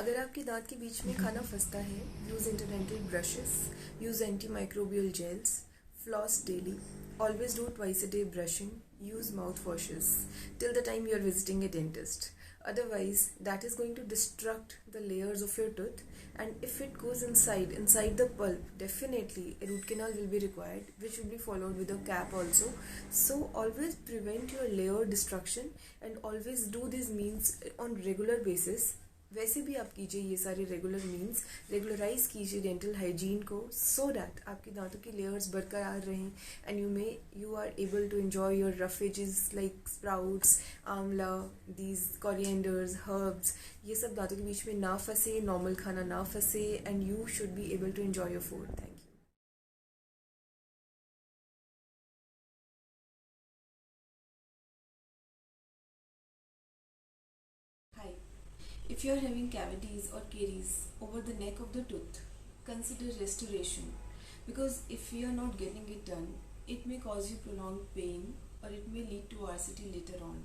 अगर आपके दांत के बीच में खाना फंसता है, use interdental brushes, use antimicrobial gels, floss daily, always do twice a day brushing, use mouthwashes till the time you are visiting a dentist. Otherwise, that is going to destruct the layers of your tooth, and if it goes inside the pulp, definitely a root canal will be required, which will be followed with a cap also. So always prevent your layer destruction and always do these means on regular basis. वैसे भी आप कीजिए ये सारे regular means, regularize कीजिए dental hygiene को, so that आपके दांतों की लेयर्स बरकरार रहें and you are able to enjoy your roughages like sprouts, amla, these corianders, herbs. ये सब दांतों के बीच में ना फंसे, नॉर्मल खाना ना फंसे, and you should be able to enjoy your food. Thank you. Hi. If you are having cavities or caries over the neck of the tooth, consider restoration, because if you are not getting it done, it may cause you prolonged pain or it may lead to RCT later on.